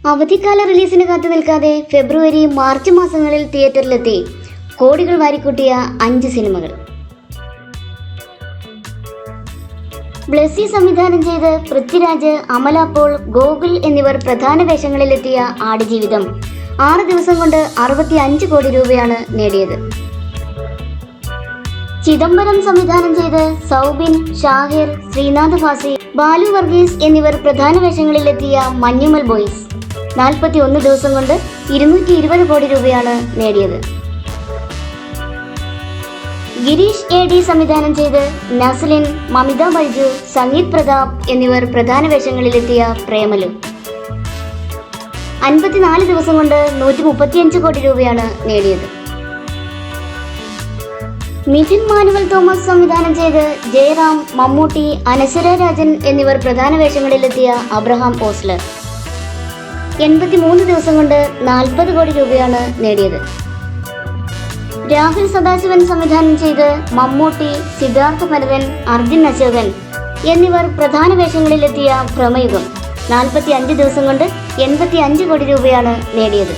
അവധിക്കാല റിലീസിന് കാത്തു നിൽക്കാതെ ഫെബ്രുവരി മാർച്ച് മാസങ്ങളിൽ തിയേറ്ററിലെത്തി കോടികൾ വാരിക്കൂട്ടിയ 5 സിനിമകൾ. ബ്ലെസ്സി സംവിധാനം ചെയ്ത് പൃഥ്വിരാജ്, അമല പോൾ, ഗോകുൽ എന്നിവർ പ്രധാന വേഷങ്ങളിലെത്തിയ ആടുജീവിതം 6 ദിവസം കൊണ്ട് 65 കോടി രൂപയാണ് നേടിയത്. ചിദംബരം സംവിധാനം ചെയ്ത് സൗബിൻ, ഷാഹിർ, ശ്രീനാഥ് ഭാസി, ബാലു വർഗീസ് എന്നിവർ പ്രധാന വേഷങ്ങളിലെത്തിയ മഞ്ഞുമൽ ബോയ്സ് 41 ദിവസം കൊണ്ട് 220 കോടി രൂപയാണ് നേടിയത്. ഗിരീഷ് AD സംവിധാനം ചെയ്ത് നസ്ലിൻ, മമിത ബൈജു, സംഗീത് പ്രതാപ് എന്നിവർ പ്രധാന വേഷങ്ങളിലെത്തിയ പ്രേമലു 54 ദിവസം കൊണ്ട് 135 കോടി രൂപയാണ് നേടിയത്. മിഥുൻ മാനുവൽ തോമസ് സംവിധാനം ചെയ്ത് ജയറാം, മമ്മൂട്ടി, അനശ്വര രാജൻ എന്നിവർ പ്രധാന വേഷങ്ങളിലെത്തിയ അബ്രഹാം ഓസ്ലർ 83 ദിവസം കൊണ്ട് 40 കോടി രൂപയാണ് നേടിയത്. രാഹുൽ സദാശിവൻ സംവിധാനം ചെയ്ത് മമ്മൂട്ടി, സിദ്ധാർത്ഥ ഭരതൻ, അർജുൻ അശോകൻ എന്നിവർ പ്രധാന വേഷങ്ങളിലെത്തിയ ഭ്രമയുഗം 45 ദിവസം കൊണ്ട് 85 കോടി രൂപയാണ് നേടിയത്.